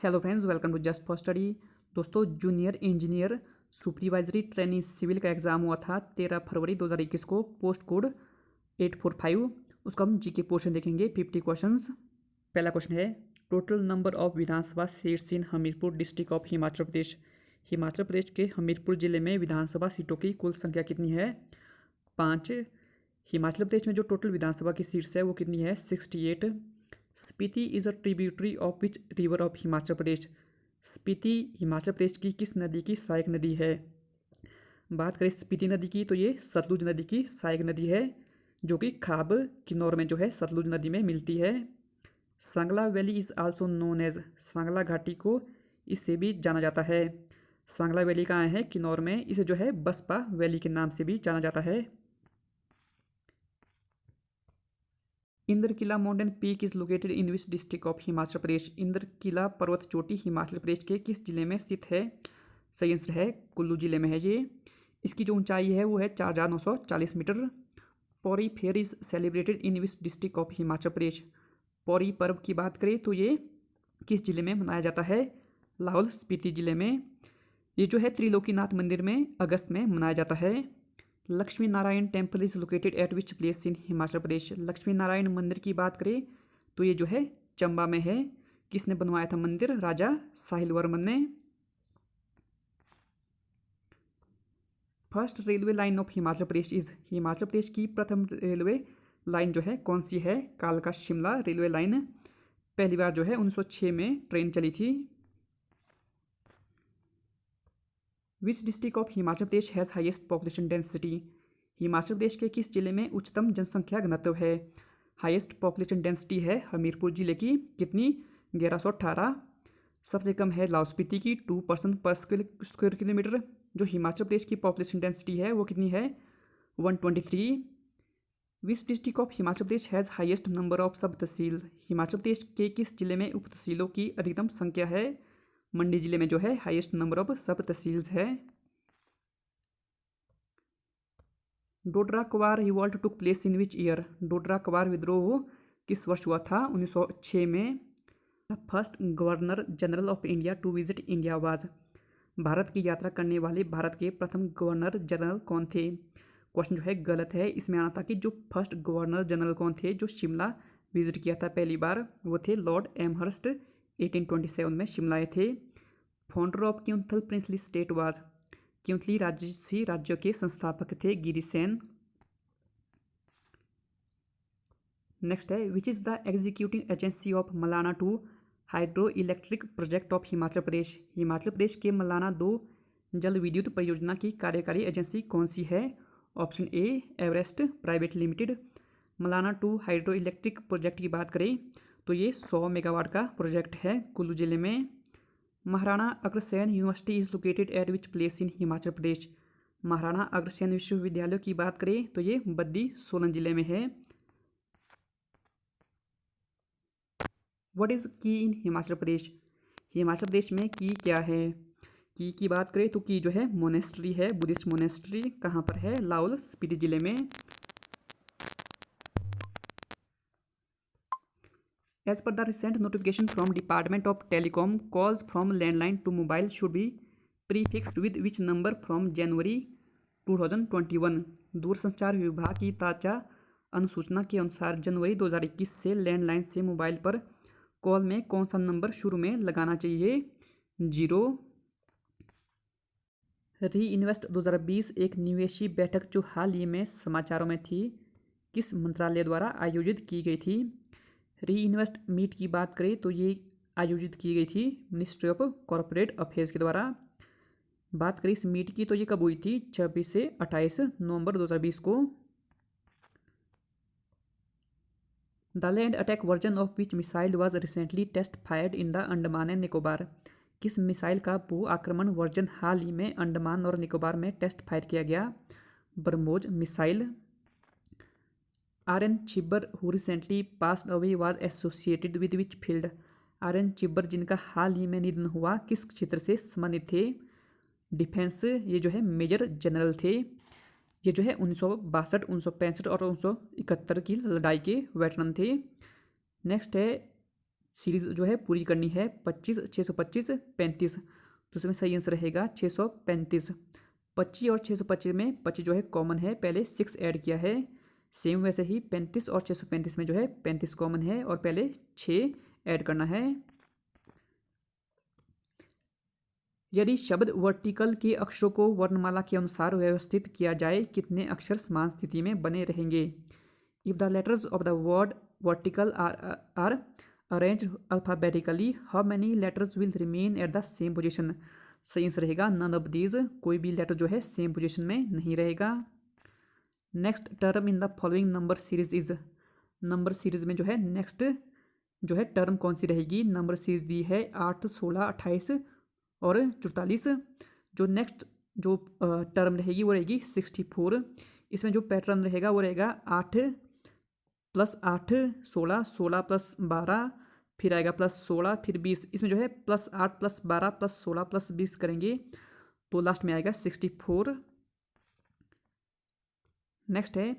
Hello friends, welcome to just for study. दोस्तों, junior engineer supervisory training civil का exam हुआ था 13 फरवरी 2021 को। Post code 845। उसका हम जीके पोर्शन देखेंगे। 50 क्वेश्चंस। पहला क्वेश्चन है, total number of Vidhan Sabha seats in Hamirpur district of Himachal Pradesh. Himachal Pradesh के हमीरपुर जिले में विधानसभा सीटों की कुल संख्या कितनी है? 5। हिमाचल प्रदेश में जो टोटल विधानसभा की सीट्स है वो कितनी है? 68। Spiti is a tributary of which river of Himachal Pradesh. Spiti Himachal Pradesh की किस नदी की सहायक नदी है? बात करें स्पीति नदी की तो ये सतलुज नदी की सहायक नदी है, जो कि खाब किन्नौर में जो है सतलुज नदी में मिलती है। Sangla valley is also known as. Sangla घाटी को इससे भी जाना जाता है। सांगला वैली कहाँ है? किन्नौर में। इसे जो है बसपा वैली के नाम से भी जाना जाता है। Indrakila mountain peak is located in which district of Himachal Pradesh. Indrakila पर्वत चोटी हिमाचल प्रदेश के किस जिले में स्थित है? सही आंसर है कुल्लू जिले में है ये। इसकी जो ऊंचाई है वो है 4940 metre. Pauri fair is celebrated in which district of Himachal Pradesh. Pauri पर्व की बात करें तो ये किस जिले में मनाया जाता है? लाहौल स्पीति जिले में। ये जो है त्रिलोकीनाथ मंदिर में अगस्त में मनाया जाता है। Lakshmi Narayan temple is located at which place in Himachal Pradesh. Lakshmi Narayan मंदिर की बात करें तो ये जो है चंबा में है। किसने बनवाया था मंदिर? राजा साहिल वर्मन ने। First railway line of Himachal Pradesh is. Himachal Pradesh की प्रथम रेलवे लाइन जो है कौन सी है? कालका शिमला रेलवे लाइन। पहली बार जो है 1906 में ट्रेन चली थी। Which district of Himachal Pradesh has highest population density. Himachal Pradesh के किस जिले में उच्चतम जनसंख्या घनत्व है? हाईएस्ट पॉपुलेशन डेंसिटी है हमीरपुर जिले की। कितनी? 1118। सबसे कम है लाहौल स्पीति की 2% पर स्क्वायर किलोमीटर। जो हिमाचल प्रदेश की पॉपुलेशन डेंसिटी है वो कितनी है? 123। विच district of Himachal Pradesh has highest number of सब तहसील। हिमाचल प्रदेश के किस जिले में उप तहसीलों की अधिकतम संख्या है? मंडी जिले में जो है highest number of sub tehsils है। Dodra Kwar revolt took place in which year. Dodra Kwar विद्रोह किस वर्ष हुआ था? 1906 में। The first governor general of India to visit India was. भारत की यात्रा करने वाले भारत के प्रथम गवर्नर जनरल कौन थे? क्वेश्चन जो है गलत है। इसमें आना था कि जो फर्स्ट गवर्नर जनरल कौन थे जो शिमला विजिट किया था पहली बार, वो थे लॉर्ड एमहर्स्ट। 1827 में शिमला आए थे। Founder of Keonthal princely state was. क्यूंथली राजसी राज्य के संस्थापक थे गिरिसेन। नेक्स्ट है, which is the executive agency of Malana 2 hydro electric project of Himachal Pradesh. Himachal Pradesh के मलाना 2 जल विद्युत परियोजना की कार्यकारी एजेंसी कौन सी है? Option A Everest private limited. Malana 2 hydro electric project की बात करें तो ये 100 मेगावाट का प्रोजेक्ट है कुल्लू जिले में। Maharana Agrasen university is located at which place in Himachal Pradesh. Maharana Agrasen विश्वविद्यालय की बात करें तो ये बद्दी सोलन जिले में है। व्हाट इज की इन हिमाचल प्रदेश। हिमाचल प्रदेश में की क्या है? की बात करें तो की जो है मोनेस्ट्री है, बुद्धिस्ट मोनेस्ट्री। कहाँ पर है? लाहौल स्पीति जिले में। As per the recent notification from department of telecom, calls from landline to mobile should be prefixed with which number from January 2021। दूरसंचार विभाग की ताज़ा अनुसूचना के अनुसार जनवरी 2021 से लैंडलाइन से मोबाइल पर कॉल में कौन सा नंबर शुरू में लगाना चाहिए? 0। री इन्वेस्ट 2020 एक निवेशी बैठक जो हाल ही में समाचारों में थी, किस मंत्रालय द्वारा आयोजित की गई थी? री इन्वेस्ट मीट की बात करें तो ये आयोजित की गई थी मिनिस्ट्री ऑफ कॉरपोरेट अफेयर्स के द्वारा। बात करें इस मीट की तो ये कब हुई थी? 26 से 28 नवंबर 2020 को। The land attack version of which missile was recently test fired in the Andaman and Nicobar. किस मिसाइल का भू आक्रमण वर्जन हाल ही में अंडमान और निकोबार में टेस्ट फायर किया गया? BrahMos missile. RN. Chhibber who recently passed away was associated with which field. RN. Chhibber जिनका हाल ही में निधन हुआ किस क्षेत्र से संबंधित थे? डिफेंस। ये जो है मेजर जनरल थे। ये जो है 1962, 1965 और 1971 की लड़ाई के वेटरन थे। नेक्स्ट है, सीरीज जो है पूरी करनी है। 25, 625, 35, तो इसमें सही आंसर रहेगा 635। 25 और 625 में 25 जो है कॉमन है, पहले 6 ऐड किया है। सेम वैसे ही 35 और 635 में जो है 35 कॉमन है और पहले 6 ऐड करना है। यदि शब्द वर्टिकल के अक्षरों को वर्णमाला के अनुसार व्यवस्थित किया जाए, कितने अक्षर समान स्थिति में बने रहेंगे? If the letters of the word vertical are arranged alphabetically, how many letters will remain at the same position? सही आंसर रहेगा नन ऑफ दीज, कोई भी लेटर जो है सेम पोजिशन में नहीं रहेगा। Next term in the following number series is, number series में जो है नेक्स्ट जो है टर्म कौन सी रहेगी? नंबर सीरीज दी है 8, 16, 28 और 44। जो नेक्स्ट जो टर्म रहेगी वो रहेगी 64। इसमें जो पैटर्न रहेगा वो रहेगा 8 + 8, 16, 16 + 12, फिर आएगा +16, फिर 20। इसमें जो है +8 + 12 + 16 + 20 करेंगे तो लास्ट में आएगा 64। नेक्स्ट है,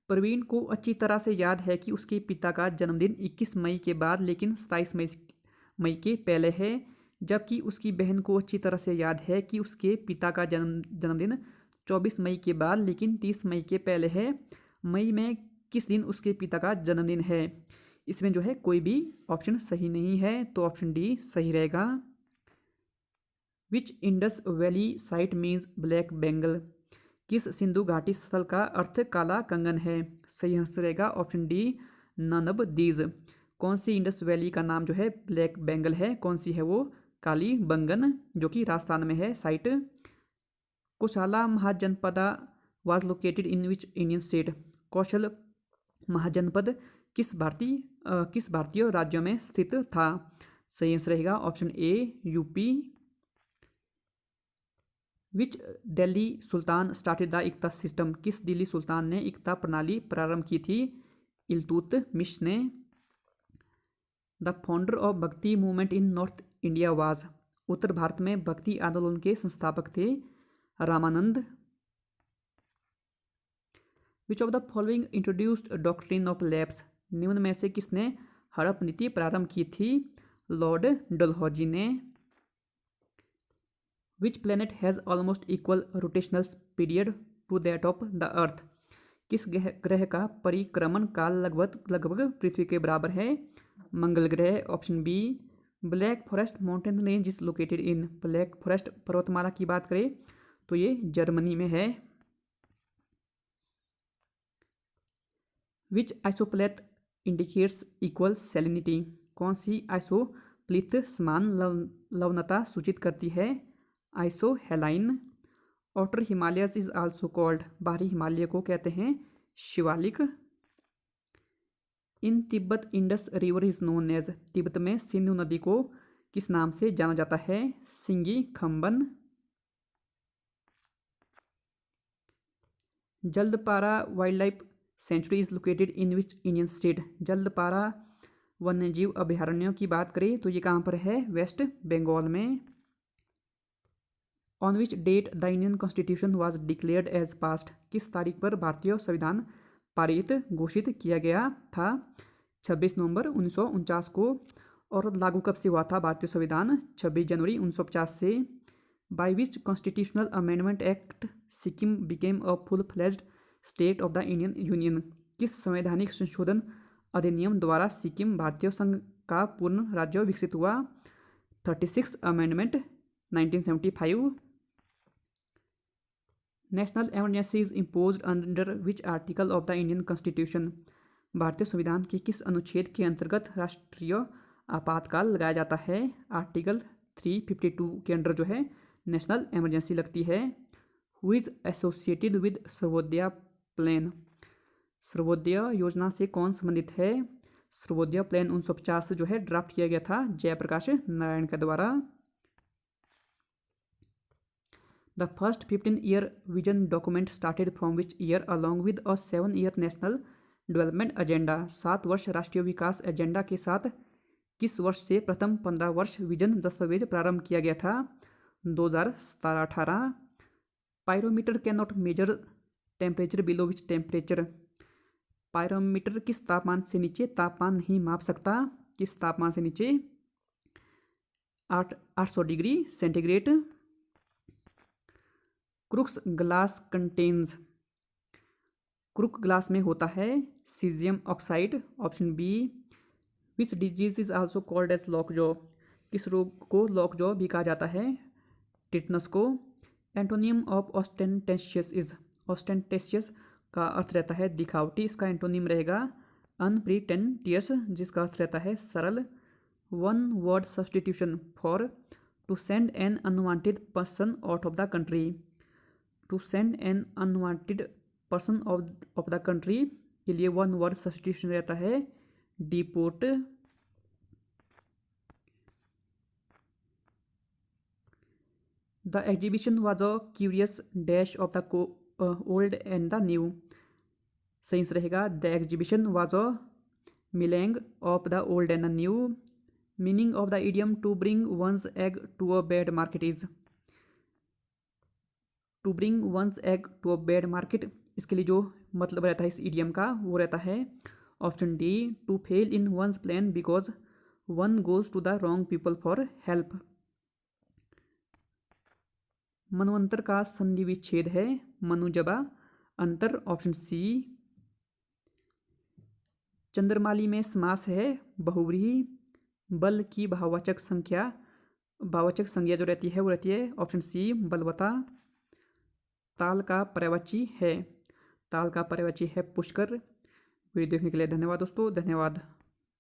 प्रवीण को अच्छी तरह से याद है कि उसके पिता का जन्मदिन 21 मई के बाद लेकिन 27 मई के पहले है, जबकि उसकी बहन को अच्छी तरह से याद है कि उसके पिता का जन्मदिन 24 मई के बाद लेकिन 30 मई के पहले है। मई में किस दिन उसके पिता का जन्मदिन है? इसमें जो है कोई भी ऑप्शन सही नहीं है, तो ऑप्शन डी सही रहेगा। Which Indus valley site means black bangle? किस सिंधु घाटी स्थल का अर्थ काला कंगन है? सही आंसर रहेगा option D none of these. कौन सी इंडस वैली का नाम जो है ब्लैक बेंगल है? कौन सी है वो? काली बंगन, जो कि राजस्थान में है site. Kosala Mahajanapada was located in which Indian state? Kaushal Mahajanpad किस भारतीय राज्यों में स्थित था? सही आंसर रहेगा option A UP. Which Delhi sultan started the iqta system? किस दिल्ली सुल्तान ने इक्ता प्रणाली प्रारंभ की थी? इल्तुतमिश ने। The founder of Bhakti movement in north India was? उत्तर भारत में भक्ति आंदोलन के संस्थापक थे Ramanand. Which of the following introduced doctrine of lapse? निम्न में से किसने हड़प नीति प्रारंभ की थी? लॉर्ड डलहौजी ने। Which planet has almost equal rotational period to that of the Earth? किस ग्रह का परिक्रमण काल लगभग पृथ्वी के बराबर है? मंगल ग्रह, option B. Black forest mountain range is located in? Black Forest पर्वतमाला की बात करें तो ये जर्मनी में है। Which isopleth indicates equal salinity? कौन सी आइसोप्लिथ समान लवणता सूचित करती है? Isohaline. Outer Himalayas is also called? बाहरी हिमालय को कहते हैं Shivalik. In Tibet Indus river is known as? Tibet में सिंधु नदी को किस नाम से जाना जाता है? Singi Khamban. Jaldapara wildlife sanctuary is located in which Indian state? Jaldapara वन्यजीव अभयारण्यों की बात करें तो ये कहाँ पर है? वेस्ट बंगाल में। On which date the Indian constitution was declared as passed? किस तारीख पर भारतीय संविधान पारित घोषित किया गया था? 26 नवंबर 1949 को। और लागू कब से हुआ था भारतीय संविधान? 26 जनवरी 1950 से। By which constitutional amendment act Sikkim became a full fledged state of the Indian union? किस संवैधानिक संशोधन अधिनियम द्वारा सिक्किम भारतीय संघ का पूर्ण राज्य विकसित हुआ? 36 amendment 1975। National emergency is imposed under which article of the Indian constitution? भारतीय संविधान के किस अनुच्छेद के अंतर्गत राष्ट्रीय आपातकाल लगाया जाता है? आर्टिकल 352 के अंडर जो है नेशनल इमरजेंसी लगती है। Who is associated with Sarvodaya plan? Sarvodaya योजना से कौन संबंधित है? सर्वोदय प्लान 1950 जो है ड्राफ्ट किया गया था जयप्रकाश नारायण के द्वारा। The first 15-year vision document started from which year along with a 7-year national development agenda? 7 वर्ष राष्ट्रीय विकास एजेंडा के साथ किस वर्ष से प्रथम 15 वर्ष विजन दस्तावेज प्रारंभ किया गया था? 2017-18। Pyrometer can not measure temperature below which temperature? Pyrometer किस तापमान से नीचे तापमान नहीं माप सकता? किस तापमान से नीचे? 800 degree centigrade. Crookes glass contains, Crook glass में होता है caesium oxide. Option B. Which disease is also called as lockjaw, किस रोग को लॉकजॉ भी कहा जाता है? टिटनस को। एंटोनियम ऑफ ऑस्टेंटेशियस इज, ऑस्टेंटेशियस का अर्थ रहता है दिखावटी, इसका एंटोनियम रहेगा अनप्रिटेंटियस, जिसका अर्थ रहता है सरल। One word substitution for to send an unwanted person out of the country, to send an unwanted person of the country के लिए वन वर्ड सब्सटीट्यूशन रहता है deport. The exhibition was a curious dash of the old and the new, सही रहेगा the exhibition was a melange of the old and the new. Meaning of the idiom to bring one's egg to a bad market is, to bring one's egg to a bad market, इसके लिए जो मतलब रहता है इस idiom का वो रहता है option D, to fail in one's plan because one goes to the wrong people for help. मनवंतर का संधि विच्छेद है मनुजबा अंतर, ऑप्शन सी। चंद्रमाली में समास है बहुव्रीहि। बल की भाववाचक संज्ञा जो रहती है वो रहती है ऑप्शन सी बलवता। ताल का पर्यायवाची है, ताल का पर्यायवाची है पुष्कर। वीडियो देखने के लिए धन्यवाद दोस्तों, धन्यवाद।